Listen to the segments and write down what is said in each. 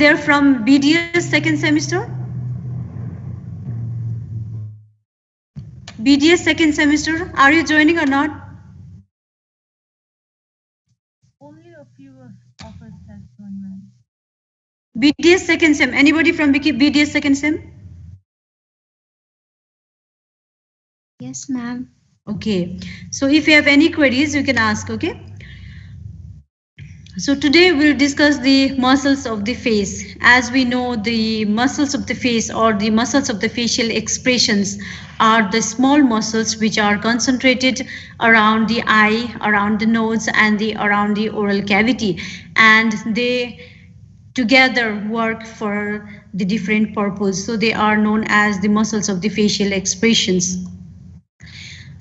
there from BDS second semester? BDS second semester, are you joining or not? Only a few of us have joined, ma'am. BDS second sem, anybody from BDS second sem? Yes, ma'am. Okay, so if you have any queries, you can ask, okay? So today we'll discuss the muscles of the face. As we know, the muscles of the face or the muscles of the facial expressions are the small muscles which are concentrated around the eye, around the nose, and around the oral cavity, and they together work for the different purpose. So they are known as the muscles of the facial expressions.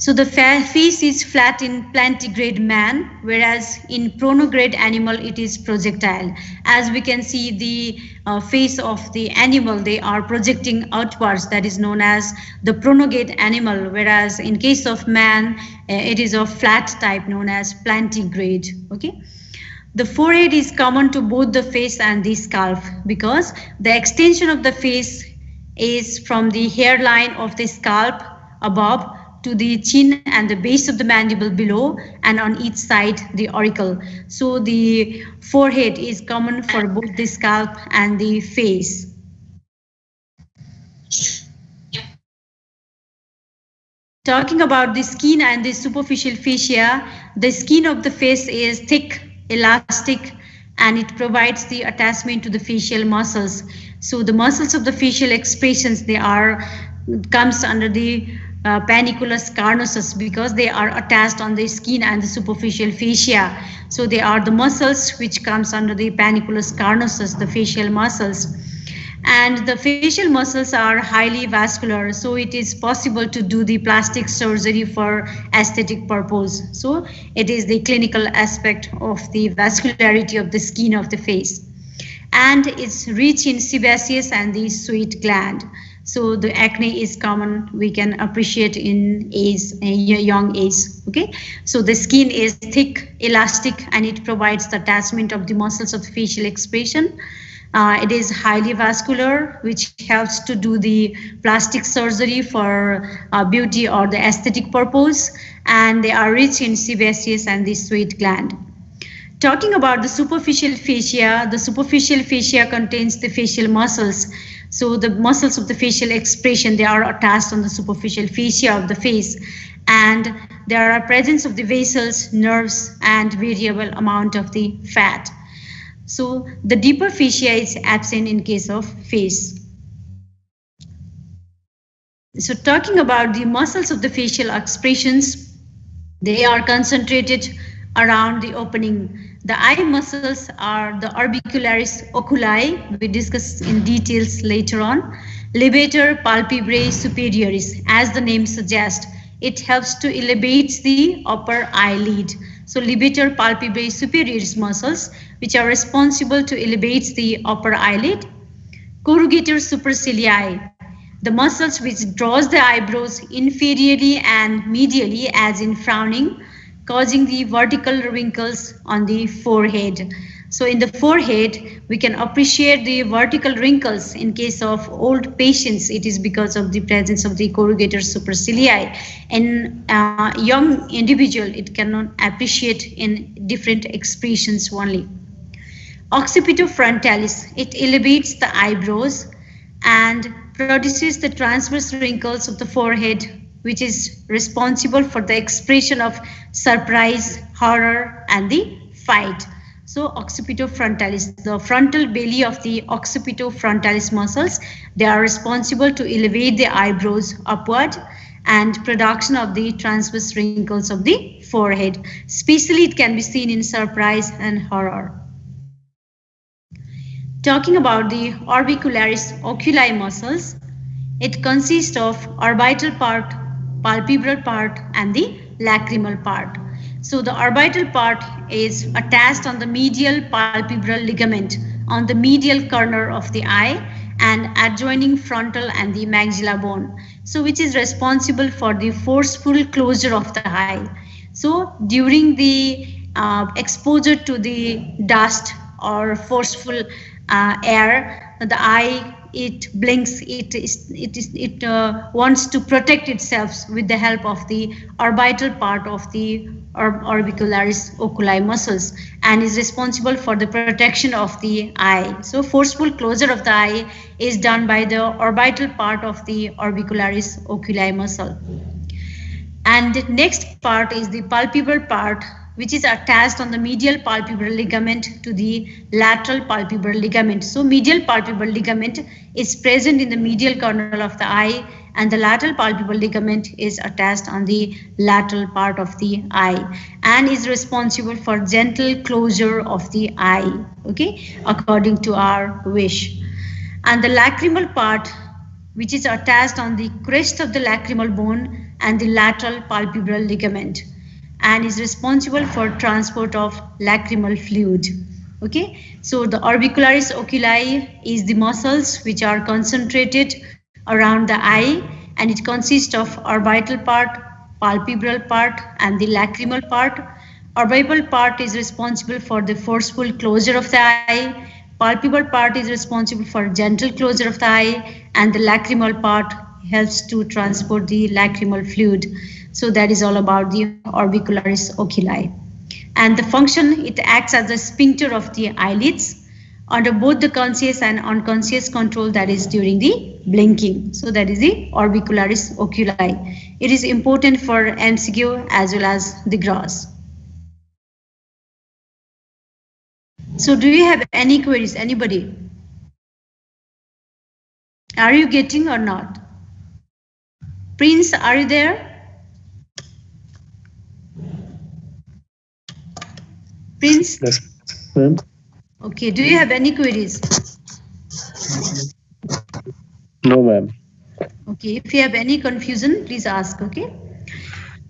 So the face is flat in plantigrade man, whereas in pronograde animal it is projectile. As we can see the face of the animal, they are projecting outwards, that is known as the pronograde animal, whereas in case of man it is of flat type known as plantigrade. Okay. The forehead is common to both the face and the scalp because the extension of the face is from the hairline of the scalp above to the chin and the base of the mandible below, and on each side the auricle. So the forehead is common for both the scalp and the face. Talking about the skin and the superficial fascia, the skin of the face is thick, elastic, and it provides the attachment to the facial muscles. So the muscles of the facial expressions, they are comes under the panniculus carnosus because they are attached on the skin and the superficial fascia. So they are the muscles which comes under the panniculus carnosus, the facial muscles. And the facial muscles are highly vascular, so it is possible to do the plastic surgery for aesthetic purpose. So it is the clinical aspect of the vascularity of the skin of the face, and it's rich in sebaceous and the sweat gland. So the acne is common, we can appreciate in age, young age. Okay, so the skin is thick, elastic, and it provides the attachment of the muscles of the facial expression. It is highly vascular, which helps to do the plastic surgery for beauty or the aesthetic purpose, and they are rich in sebaceous and the sweat gland. Talking about the superficial fascia contains the facial muscles. So the muscles of the facial expression, they are attached on the superficial fascia of the face, and there are presence of the vessels, nerves, and variable amount of the fat. So the deeper fascia is absent in case of face. So talking about the muscles of the facial expressions, they are concentrated around the opening. The eye muscles are the orbicularis oculi, we discuss in details later on. Levator palpebrae superioris, as the name suggests, it helps to elevate the upper eyelid. So levator palpebrae superioris muscles, which are responsible to elevate the upper eyelid. Corrugator supercilii, the muscles which draws the eyebrows inferiorly and medially as in frowning, causing the vertical wrinkles on the forehead. So in the forehead, we can appreciate the vertical wrinkles. In case of old patients, it is because of the presence of the corrugator supercilii. In young individual, it cannot appreciate in different expressions only. Occipitofrontalis, it elevates the eyebrows and produces the transverse wrinkles of the forehead, which is responsible for the expression of surprise, horror, and the fight. So occipitofrontalis, the frontal belly of the occipitofrontalis muscles, they are responsible to elevate the eyebrows upward and production of the transverse wrinkles of the forehead. Especially it can be seen in surprise and horror. Talking about the orbicularis oculi muscles, it consists of orbital part, palpebral part, and the lacrimal part. So the orbital part is attached on the medial palpebral ligament on the medial corner of the eye and adjoining frontal and the maxilla bone. So which is responsible for the forceful closure of the eye. So during the exposure to the dust or forceful air, the eye, it blinks, it wants to protect itself with the help of the orbital part of the orbicularis oculi muscles, and is responsible for the protection of the eye. So forceful closure of the eye is done by the orbital part of the orbicularis oculi muscle. And the next part is the palpebral part, which is attached on the medial palpebral ligament to the lateral palpebral ligament. So medial palpebral ligament is present in the medial corner of the eye, and the lateral palpebral ligament is attached on the lateral part of the eye and is responsible for gentle closure of the eye, okay, according to our wish. And the lacrimal part, which is attached on the crest of the lacrimal bone and the lateral palpebral ligament, and is responsible for transport of lacrimal fluid. Okay, so the orbicularis oculi is the muscles which are concentrated around the eye, and it consists of orbital part, palpebral part, and the lacrimal part. Orbital part is responsible for the forceful closure of the eye. Palpebral part is responsible for gentle closure of the eye, and the lacrimal part helps to transport the lacrimal fluid. So that is all about the orbicularis oculi. And the function, it acts as a sphincter of the eyelids under both the conscious and unconscious control, that is during the blinking. So that is the orbicularis oculi. It is important for MCQ as well as the gross. So do you have any queries, anybody? Are you getting or not? Prince, are you there? Prince? Yes, ma'am. Okay, do you have any queries? No, ma'am. Okay, if you have any confusion, please ask, okay?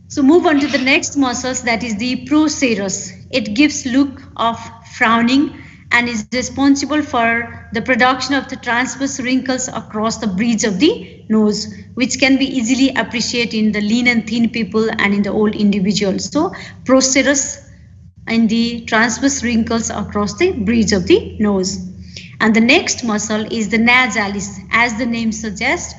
So move on to the next muscles, that is the procerus. It gives look of frowning and is responsible for the production of the transverse wrinkles across the bridge of the nose, which can be easily appreciated in the lean and thin people and in the old individuals. So procerus and the transverse wrinkles across the bridge of the nose. And the next muscle is the nasalis. As the name suggests,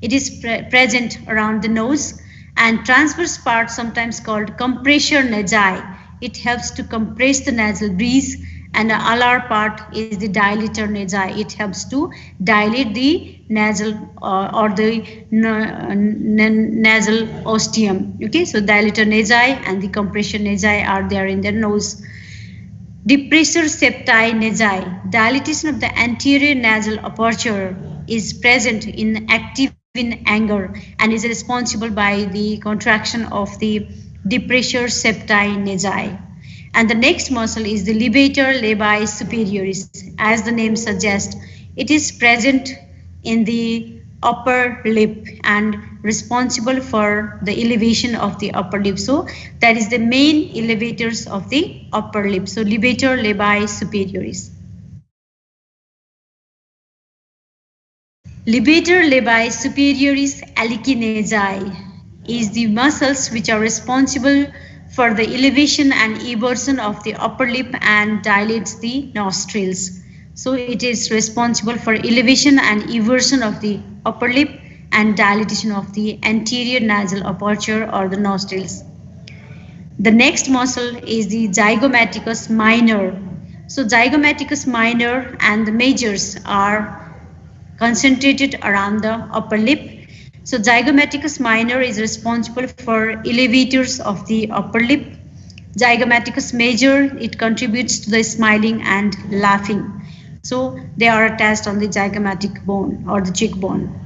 it is present around the nose, and transverse part, sometimes called compressor nasi. It helps to compress the nasal breeze, and the alar part is the dilator nasi. It helps to dilate the nasal or the nasal ostium. Okay, so dilator nasi and the compressor nasi are there in the nose. Depressor septi nasi. Dilatation of the anterior nasal aperture is present in active in anger and is responsible by the contraction of the depressor septi nasi. And the next muscle is the levator labii superioris. As the name suggests, it is present in the upper lip and responsible for the elevation of the upper lip. So that is the main elevators of the upper lip. So levator labii superioris. Levator labii superioris alicinesi is the muscles which are responsible for the elevation and eversion of the upper lip and dilates the nostrils. So it is responsible for elevation and eversion of the upper lip and dilatation of the anterior nasal aperture or the nostrils. The next muscle is the zygomaticus minor. So zygomaticus minor and the majors are concentrated around the upper lip. So zygomaticus minor is responsible for elevators of the upper lip. Zygomaticus major, it contributes to the smiling and laughing. So they are attached on the zygomatic bone or the cheekbone.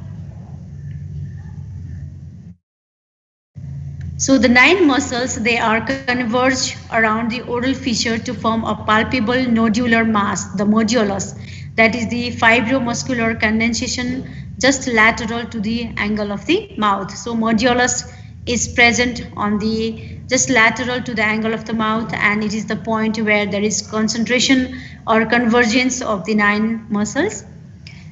So the 9 muscles, they are converged around the oral fissure to form a palpable nodular mass, the modulus. That is the fibromuscular condensation just lateral to the angle of the mouth. So modulus is present on the just lateral to the angle of the mouth, and it is the point where there is concentration or convergence of the 9 muscles.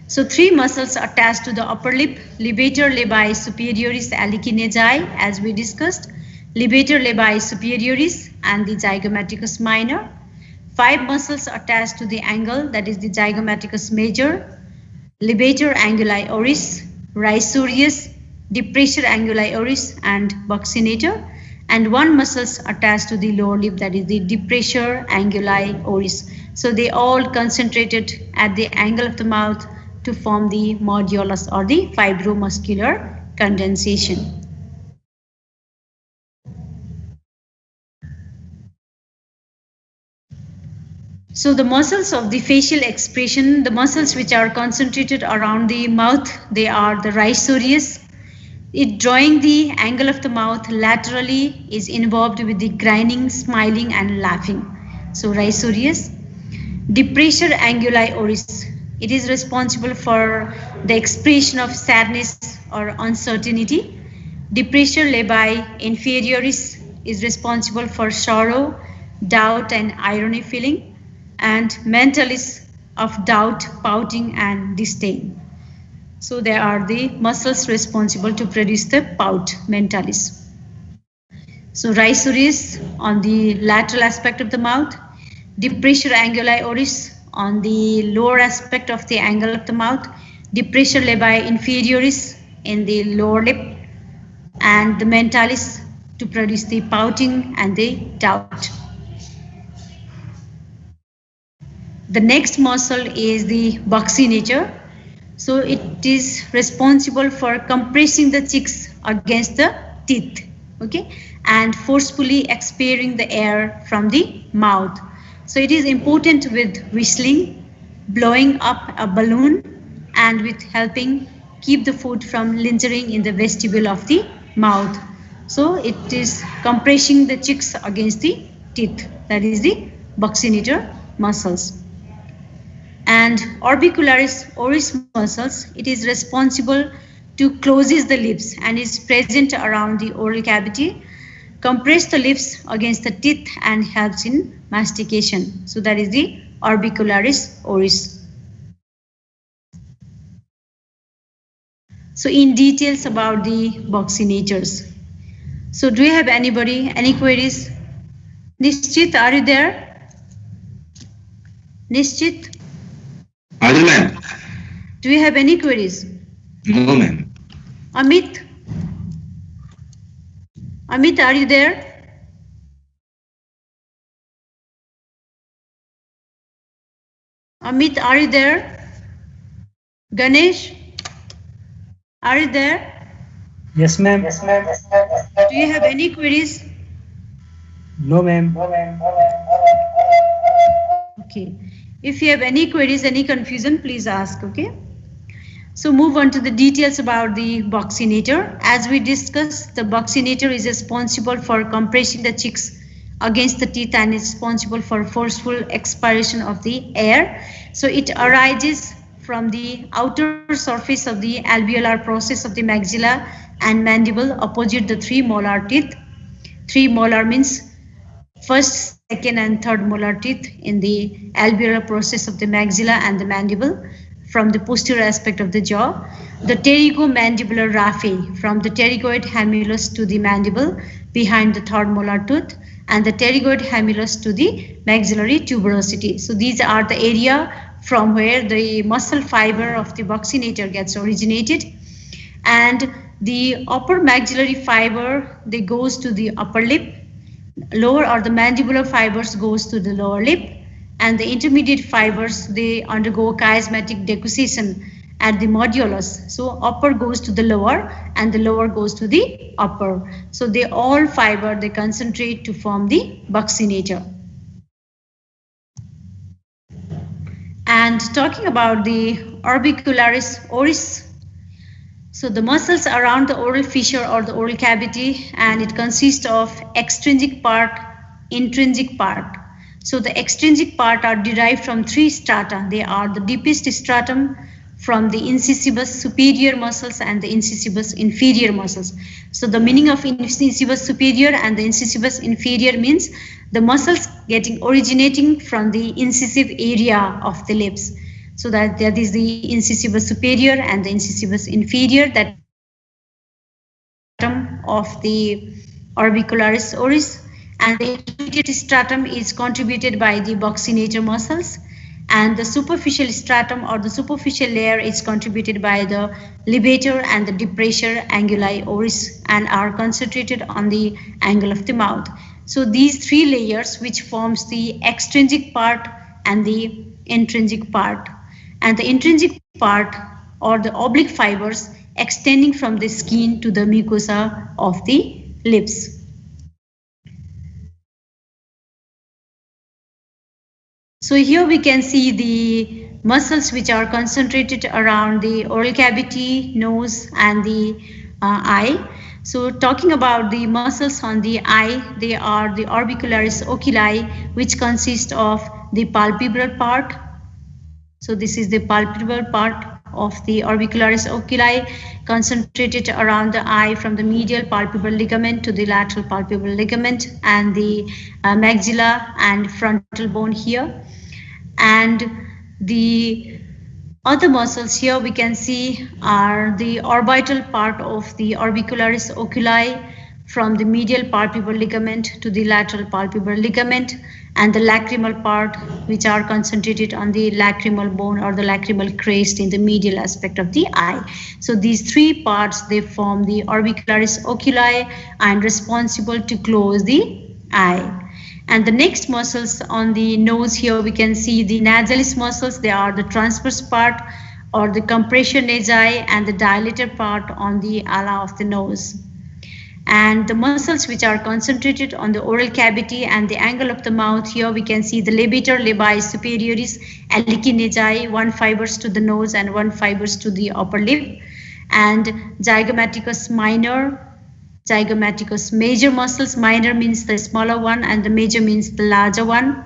So 3 muscles attached to the upper lip, levator labii superioris alicinesi, as we discussed, levator labii superioris and the zygomaticus minor. 5 muscles attached to the angle, that is the zygomaticus major, levator anguli oris, rhizorius, depressor anguli oris, and buccinator, and 1 muscles attached to the lower lip, that is the depressor anguli oris. So they all concentrated at the angle of the mouth to form the modulus or the fibromuscular condensation. So the muscles of the facial expression, the muscles which are concentrated around the mouth, they are the rhizorius. It drawing the angle of the mouth laterally is involved with the grinning, smiling and laughing. So rhizorius. Depressor anguli oris. It is responsible for the expression of sadness or uncertainty. Depressor labii inferioris is responsible for sorrow, doubt and irony feeling, and mentalis of doubt, pouting and disdain. So they are the muscles responsible to produce the pout, mentalis. So rhizorius on the lateral aspect of the mouth, depressor anguli oris on the lower aspect of the angle of the mouth, depressor labii inferioris in the lower lip, and the mentalis to produce the pouting and the doubt. The next muscle is the buccinator. So it is responsible for compressing the cheeks against the teeth, okay, and forcefully expiring the air from the mouth. So it is important with whistling, blowing up a balloon, and with helping keep the food from lingering in the vestibule of the mouth. So it is compressing the cheeks against the teeth. That is the buccinator muscles. And orbicularis oris muscles, it is responsible to closes the lips and is present around the oral cavity, compress the lips against the teeth and helps in mastication. So that is the orbicularis oris. So in details about the buccinators. So do you have anybody, any queries? Nishchit, are you there? Nishchit? Ma'am. Do you have any queries? No, ma'am. Amit? Amit, are you there? Amit, are you there? Ganesh? Are you there? Yes, ma'am. Do you have any queries? No, ma'am. Okay. If you have any queries, any confusion, please ask, okay? So move on to the details about the buccinator. As we discussed, the buccinator is responsible for compressing the cheeks against the teeth and is responsible for forceful expiration of the air. So it arises from the outer surface of the alveolar process of the maxilla and mandible opposite the 3 molar teeth. 3 molar means first, second and third molar teeth in the alveolar process of the maxilla and the mandible from the posterior aspect of the jaw. The pterygomandibular raphe from the pterygoid hamulus to the mandible behind the third molar tooth, and the pterygoid hamulus to the maxillary tuberosity. So these are the area from where the muscle fiber of the buccinator gets originated, and the upper maxillary fiber, they goes to the upper lip, lower or the mandibular fibers goes to the lower lip, and the intermediate fibers, they undergo chiasmatic decussation at the modulus. So upper goes to the lower and the lower goes to the upper. So they all fiber, they concentrate to form the buccinator. And talking about the orbicularis oris, so the muscles around the oral fissure or the oral cavity, and it consists of extrinsic part, intrinsic part. So the extrinsic part are derived from 3 strata. They are the deepest stratum from the incisivus superior muscles and the incisivus inferior muscles. So the meaning of incisivus superior and the incisivus inferior means the muscles originating from the incisive area of the lips. So that is the incisivus superior and the incisivus inferior, that of the orbicularis oris, and the intermediate stratum is contributed by the buccinator muscles, and the superficial stratum or the superficial layer is contributed by the levator and the depressor anguli oris and are concentrated on the angle of the mouth. So these three layers which forms the extrinsic part and the intrinsic part, and the intrinsic part or the oblique fibers extending from the skin to the mucosa of the lips. So here we can see the muscles which are concentrated around the oral cavity, nose, and the eye. So talking about the muscles on the eye, they are the orbicularis oculi, which consist of the palpebral part. So this is the palpebral part of the orbicularis oculi, concentrated around the eye from the medial palpebral ligament to the lateral palpebral ligament and the maxilla and frontal bone here. And the other muscles here we can see are the orbital part of the orbicularis oculi from the medial palpebral ligament to the lateral palpebral ligament, and the lacrimal part which are concentrated on the lacrimal bone or the lacrimal crest in the medial aspect of the eye. So these three parts, they form the orbicularis oculi and responsible to close the eye. And the next muscles on the nose here we can see the nasalis muscles. They are the transverse part or the compression nasi and the dilator part on the ala of the nose. And the muscles which are concentrated on the oral cavity and the angle of the mouth, here we can see the levator labii superioris echinaceae, one fibers to the nose and one fibers to the upper lip, and zygomaticus minor, zygomaticus major muscles. Minor means the smaller one and the major means the larger one.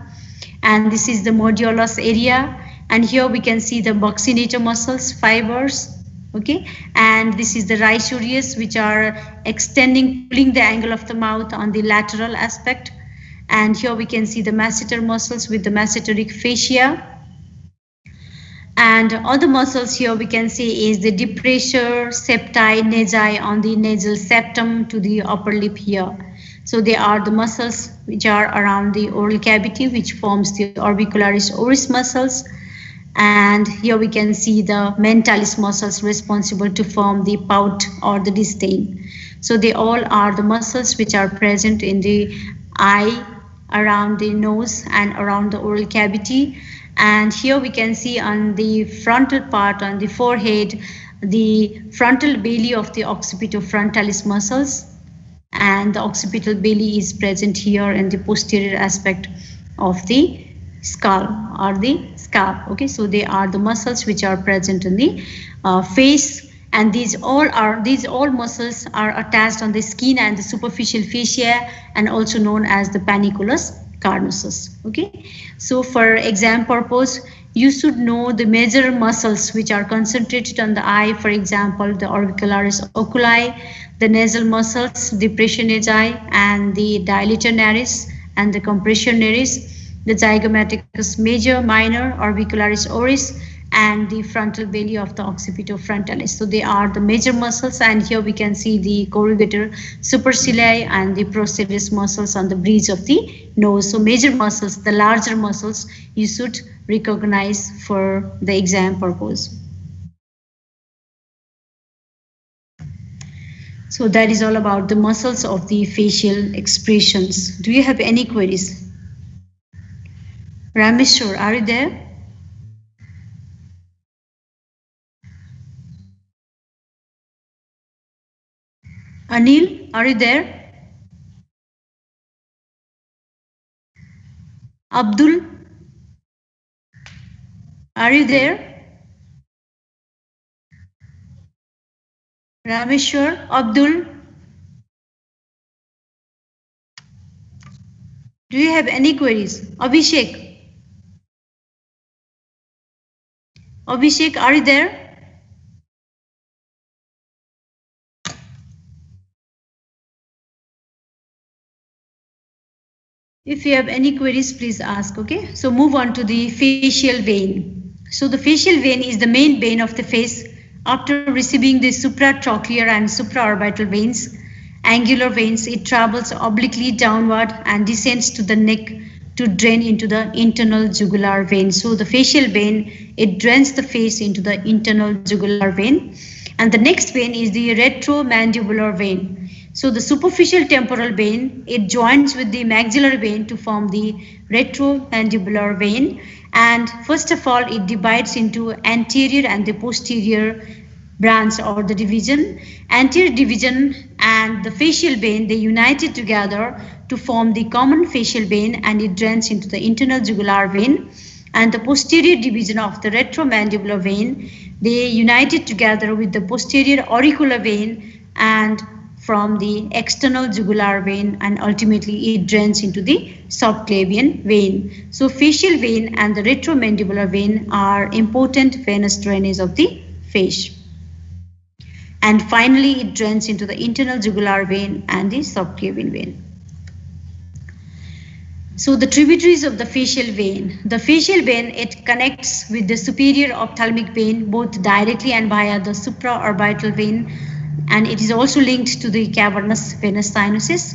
And this is the modiolus area. And here we can see the buccinator muscles, fibers. Okay, and this is the rhizorius, which are extending, pulling the angle of the mouth on the lateral aspect. And here we can see the masseter muscles with the masseteric fascia. And other muscles here we can see is the depressor septi nasi on the nasal septum to the upper lip here. So they are the muscles which are around the oral cavity, which forms the orbicularis oris muscles. And here we can see the mentalis muscles responsible to form the pout or the disdain. So they all are the muscles which are present in the eye, around the nose and around the oral cavity. And here we can see on the frontal part, on the forehead, the frontal belly of the occipitofrontalis muscles. And the occipital belly is present here in the posterior aspect of the skull or the scalp. Okay, so they are the muscles which are present in the face, and these all muscles are attached on the skin and the superficial fascia, and also known as the panniculus carnosus. Okay, so for exam purpose, you should know the major muscles which are concentrated on the eye. For example, the orbicularis oculi, the nasal muscles, depressor nasi, and the dilator naris and the compression naris, the zygomaticus major, minor, orbicularis oris, and the frontal belly of the occipitofrontalis. So they are the major muscles, and here we can see the corrugator supercilii and the processus muscles on the bridge of the nose. So major muscles, the larger muscles, you should recognize for the exam purpose. So that is all about the muscles of the facial expressions. Do you have any queries? Rameshwar, are you there? Anil, are you there? Abdul, are you there? Rameshwar, Abdul, do you have any queries? Abhishek, Abhishek, are you there? If you have any queries, please ask. Okay, so move on to the facial vein. So the facial vein is the main vein of the face after receiving the supratrochlear and supraorbital veins, angular veins, it travels obliquely downward and descends to the neck to drain into the internal jugular vein. So the facial vein, it drains the face into the internal jugular vein. And the next vein is the retromandibular vein. So the superficial temporal vein, it joins with the maxillary vein to form the retromandibular vein. And first of all, it divides into anterior and the posterior branch or the division. Anterior division and the facial vein, they united together to form the common facial vein, and it drains into the internal jugular vein. And the posterior division of the retromandibular vein, they united together with the posterior auricular vein and from the external jugular vein, and ultimately it drains into the subclavian vein. So facial vein and the retromandibular vein are important venous drainage of the face. And finally, it drains into the internal jugular vein and the subclavian vein. So the tributaries of the facial vein. The facial vein, it connects with the superior ophthalmic vein, both directly and via the supraorbital vein. And it is also linked to the cavernous venous sinuses.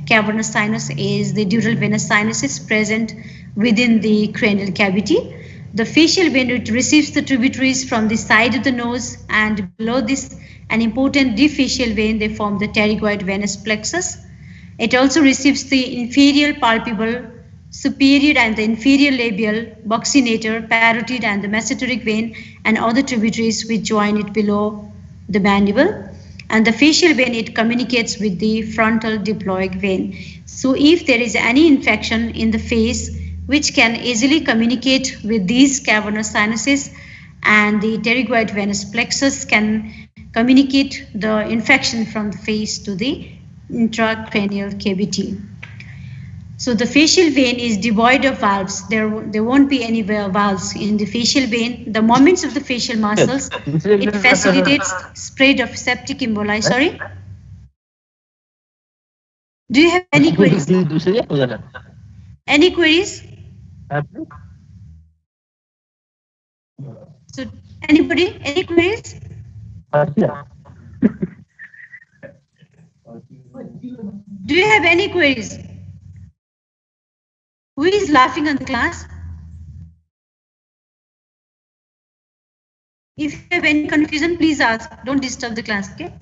Cavernous sinus is the dural venous sinuses present within the cranial cavity. The facial vein, it receives the tributaries from the side of the nose, and below this, an important deep facial vein, they form the pterygoid venous plexus. It also receives the inferior palpebral, superior and the inferior labial, buccinator, parotid and the mesenteric vein, and other tributaries which join it below the mandible. And the facial vein, it communicates with the frontal diploic vein. So if there is any infection in the face, which can easily communicate with these cavernous sinuses, and the pterygoid venous plexus can communicate the infection from the face to the intracranial cavity. So the facial vein is devoid of valves. There won't be any valves in the facial vein. The movements of the facial muscles, it facilitates spread of septic emboli. Sorry? Do you have any queries? Any queries? So anybody, any queries? Do you have any queries? Who is laughing on the class? If you have any confusion, please ask. Don't disturb the class, okay?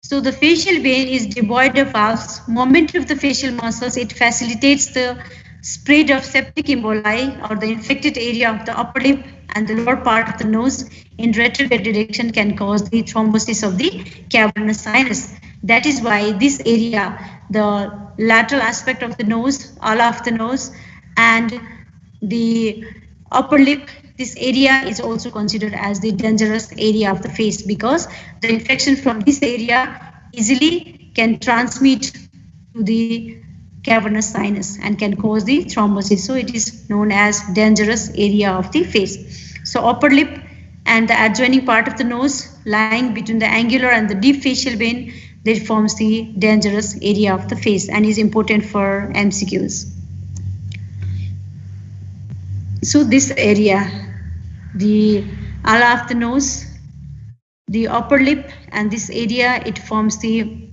So the facial vein is devoid of valves. Movement of the facial muscles, it facilitates the spread of septic emboli or the infected area of the upper lip and the lower part of the nose in retrograde direction can cause the thrombosis of the cavernous sinus. That is why this area, the lateral aspect of the nose, ala of the nose, and the upper lip, this area is also considered as the dangerous area of the face, because the infection from this area easily can transmit to the cavernous sinus and can cause the thrombosis. So it is known as dangerous area of the face. So upper lip and the adjoining part of the nose lying between the angular and the deep facial vein, that forms the dangerous area of the face and is important for MCQs. So this area, the ala of the nose, the upper lip, and this area, it forms the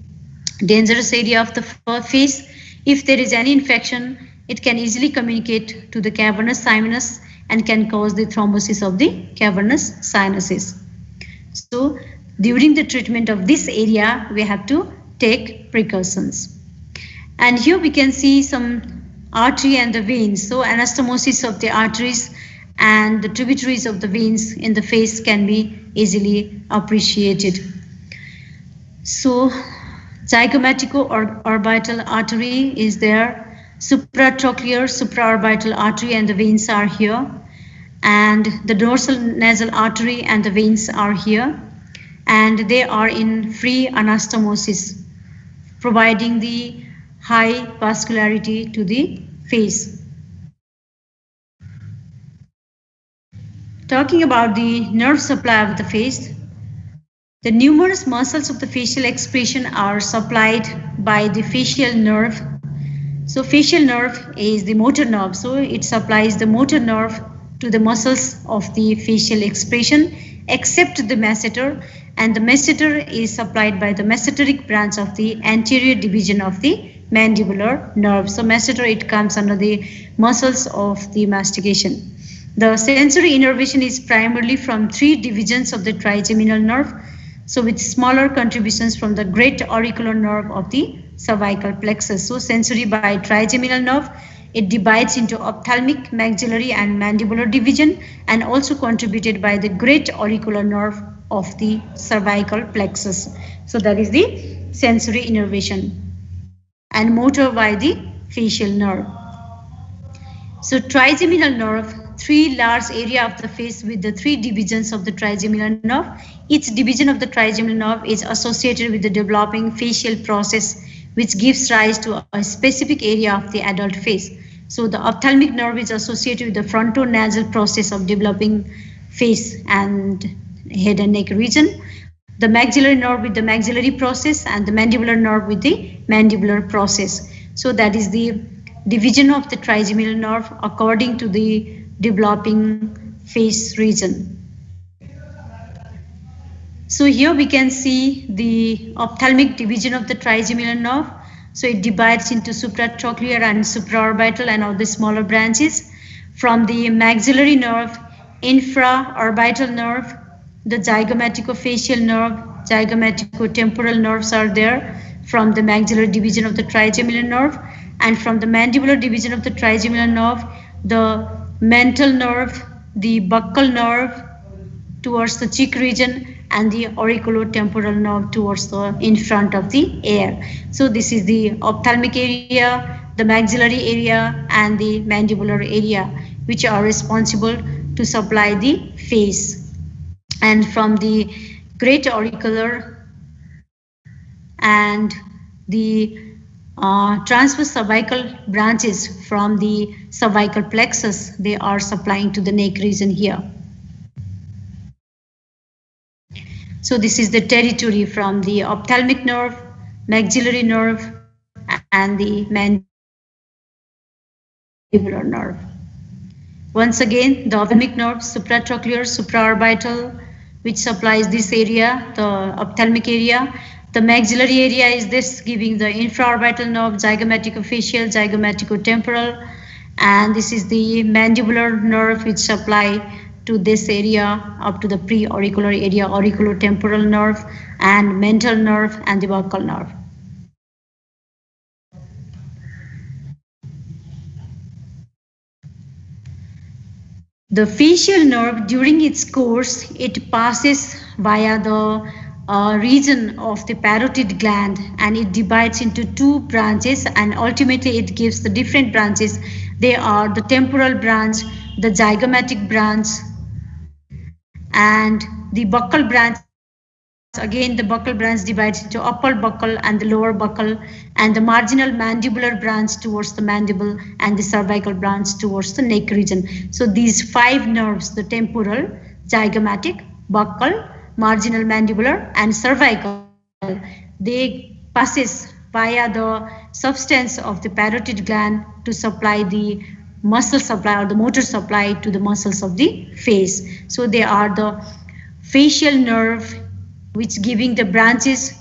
dangerous area of the face. If there is any infection, it can easily communicate to the cavernous sinus and can cause the thrombosis of the cavernous sinuses. So during the treatment of this area, we have to take precautions. And here we can see some artery and the veins. So anastomosis of the arteries and the tributaries of the veins in the face can be easily appreciated. So zygomatico-orbital artery is there, supratrochlear, supraorbital artery and the veins are here, and the dorsal nasal artery and the veins are here, and they are in free anastomosis, providing the high vascularity to the face. Talking about the nerve supply of the face, the numerous muscles of the facial expression are supplied by the facial nerve. So facial nerve is the motor nerve, so it supplies the motor nerve to the muscles of the facial expression, except the masseter, and the masseter is supplied by the masseteric branch of the anterior division of the mandibular nerve. So masseter, it comes under the muscles of the mastication. The sensory innervation is primarily from 3 divisions of the trigeminal nerve, so with smaller contributions from the great auricular nerve of the cervical plexus. So sensory by trigeminal nerve, it divides into ophthalmic, maxillary and mandibular division, and also contributed by the great auricular nerve of the cervical plexus. So that is the sensory innervation, and motor by the facial nerve. So trigeminal nerve, 3 large area of the face with the 3 divisions of the trigeminal nerve. Each division of the trigeminal nerve is associated with the developing facial process, which gives rise to a specific area of the adult face. So the ophthalmic nerve is associated with the frontonasal process of developing face and head and neck region. The maxillary nerve with the maxillary process, and the mandibular nerve with the mandibular process. So that is the division of the trigeminal nerve according to the developing face region. So here we can see the ophthalmic division of the trigeminal nerve. So it divides into supratrochlear and supraorbital and all the smaller branches. From the maxillary nerve, infraorbital nerve, the zygomaticofacial nerve, zygomaticotemporal nerves are there from the maxillary division of the trigeminal nerve, and from the mandibular division of the trigeminal nerve, the mental nerve, the buccal nerve towards the cheek region, and the auriculotemporal nerve towards the in front of the ear. So this is the ophthalmic area, the maxillary area, and the mandibular area, which are responsible to supply the face. And from the great auricular and the transverse cervical branches from the cervical plexus, they are supplying to the neck region here. So this is the territory from the ophthalmic nerve, maxillary nerve, and the mandibular nerve. Once again, the ophthalmic nerve, supratrochlear, supraorbital, which supplies this area, the ophthalmic area. The maxillary area is this, giving the infraorbital nerve, zygomaticofacial, zygomaticotemporal, and this is the mandibular nerve, which supply to this area up to the preauricular area, auriculotemporal nerve, and mental nerve, and the buccal nerve. The facial nerve, during its course, it passes via the region of the parotid gland, and it divides into 2 branches, and ultimately it gives the different branches. They are the temporal branch, the zygomatic branch, and the buccal branch. Again, the buccal branch divides into upper buccal and the lower buccal, and the marginal mandibular branch towards the mandible, and the cervical branch towards the neck region. So these 5 nerves, the temporal, zygomatic, buccal, marginal mandibular, and cervical, they passes via the substance of the parotid gland to supply the muscle supply or the motor supply to the muscles of the face. So they are the facial nerve, which giving the branches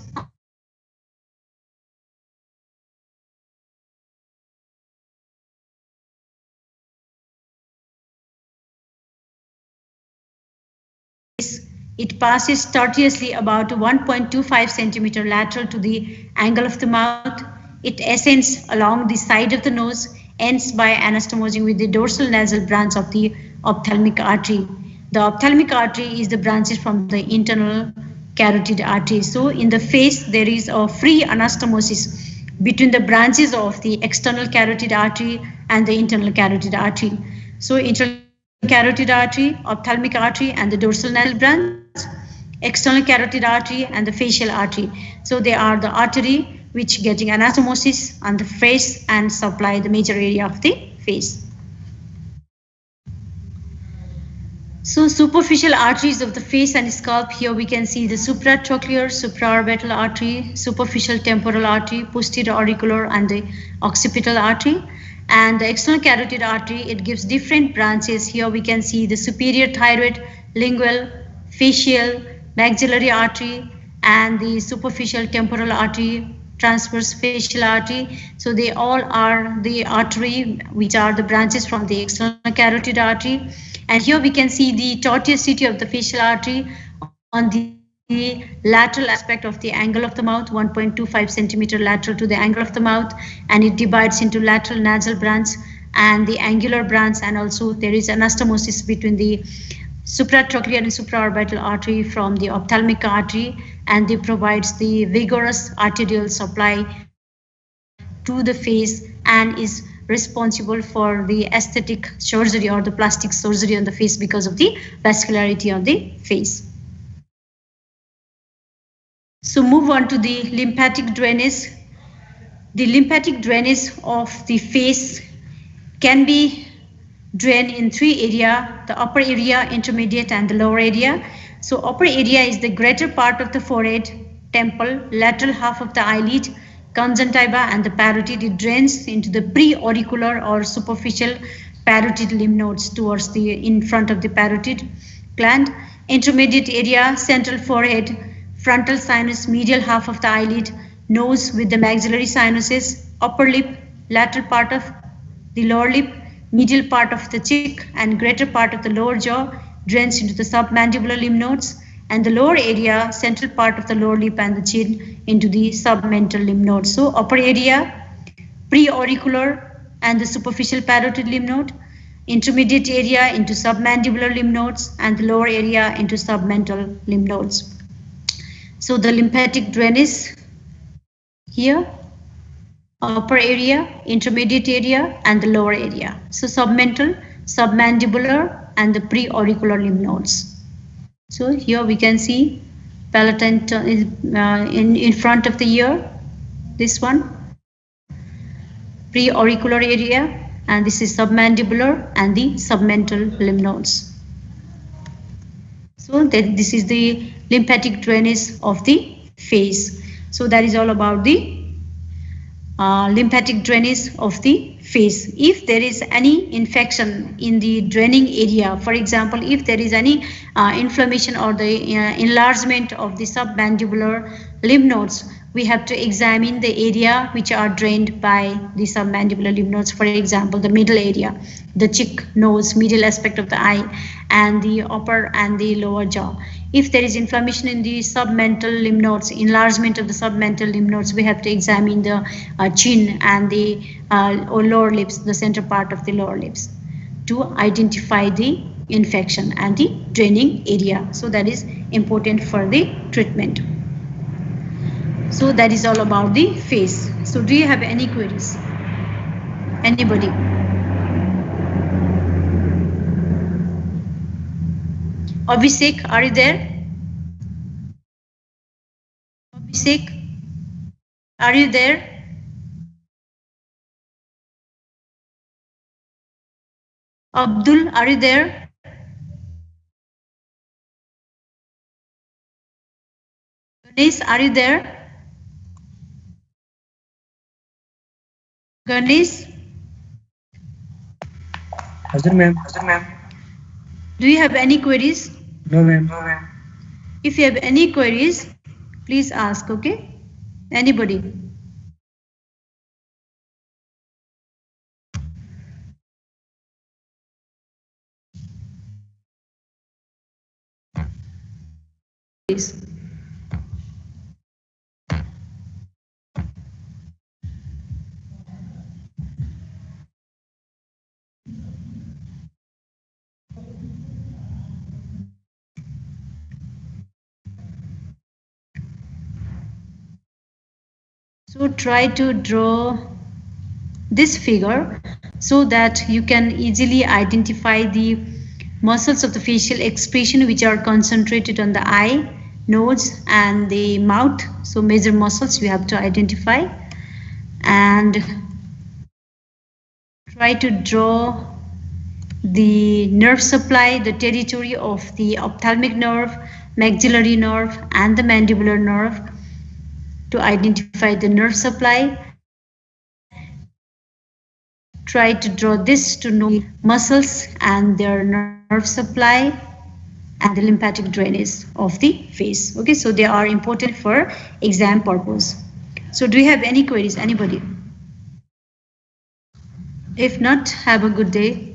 it passes tortuously about 1.25 centimeter lateral to the angle of the mouth. It ascends along the side of the nose, ends by anastomosing with the dorsal nasal branch of the ophthalmic artery. The ophthalmic artery is the branches from the internal carotid artery. So in the face, there is a free anastomosis between the branches of the external carotid artery and the internal carotid artery. So internal carotid artery, ophthalmic artery, and the dorsal nasal branch, external carotid artery, and the facial artery. So they are the artery which getting anastomosis on the face and supply the major area of the face. So superficial arteries of the face and scalp, here we can see the supratrochlear, supraorbital artery, superficial temporal artery, posterior auricular, and the occipital artery. And the external carotid artery, it gives different branches. Here we can see the superior thyroid, lingual, facial, maxillary artery, and the superficial temporal artery, transverse facial artery. So they all are the artery which are the branches from the external carotid artery. And here we can see the tortuosity of the facial artery on the lateral aspect of the angle of the mouth, 1.25 centimeter lateral to the angle of the mouth, and it divides into lateral nasal branch and the angular branch, and also there is anastomosis between the supratrochlear and supraorbital artery from the ophthalmic artery, and it provides the vigorous arterial supply to the face and is responsible for the aesthetic surgery or the plastic surgery on the face because of the vascularity on the face. So move on to the lymphatic drainage. The lymphatic drainage of the face can be drained in three areas: the upper area, intermediate, and the lower area. So upper area is the greater part of the forehead, temple, lateral half of the eyelid, conjunctiva, and the parotid. It drains into the pre-auricular or superficial parotid lymph nodes towards the in front of the parotid gland. Intermediate area, central forehead, frontal sinus, medial half of the eyelid, nose with the maxillary sinuses, upper lip, lateral part of the lower lip, medial part of the cheek, and greater part of the lower jaw drains into the submandibular lymph nodes, and the lower area, central part of the lower lip and the chin into the submental lymph nodes. So upper area, pre-auricular and the superficial parotid lymph node, intermediate area into submandibular lymph nodes, and the lower area into submental lymph nodes. So the lymphatic drainage here, upper area, intermediate area, and the lower area. So submental, submandibular, and the pre-auricular lymph nodes. So here we can see palatine in front of the ear, this one, pre-auricular area, and this is submandibular and the submental lymph nodes. So that this is the lymphatic drainage of the face. So that is all about the lymphatic drainage of the face. If there is any infection in the draining area, for example, if there is any inflammation or the enlargement of the submandibular lymph nodes, we have to examine the area which are drained by the submandibular lymph nodes. For example, the middle area, the cheek, nose, middle aspect of the eye, and the upper and the lower jaw. If there is inflammation in the submental lymph nodes, enlargement of the submental lymph nodes, we have to examine the chin and the lower lips, the center part of the lower lips, to identify the infection and the draining area. So that is important for the treatment. So that is all about the face. So do you have any queries? Anybody? Abhishek, are you there? Abhishek, are you there? Abdul, are you there? Ganesh, are you there? Ganesh? Hazur ma'am. Do you have any queries? No ma'am. If you have any queries, please ask, okay? Anybody? Please. So try to draw this figure so that you can easily identify the muscles of the facial expression which are concentrated on the eye, nose, and the mouth. So major muscles you have to identify, and try to draw the nerve supply, the territory of the ophthalmic nerve, maxillary nerve, and the mandibular nerve, to identify the nerve supply. Try try to draw this to know muscles and their nerve supply and the lymphatic drainage of the face. Okay, so they are important for exam purpose. So do you have any queries, anybody? If not, have a good day.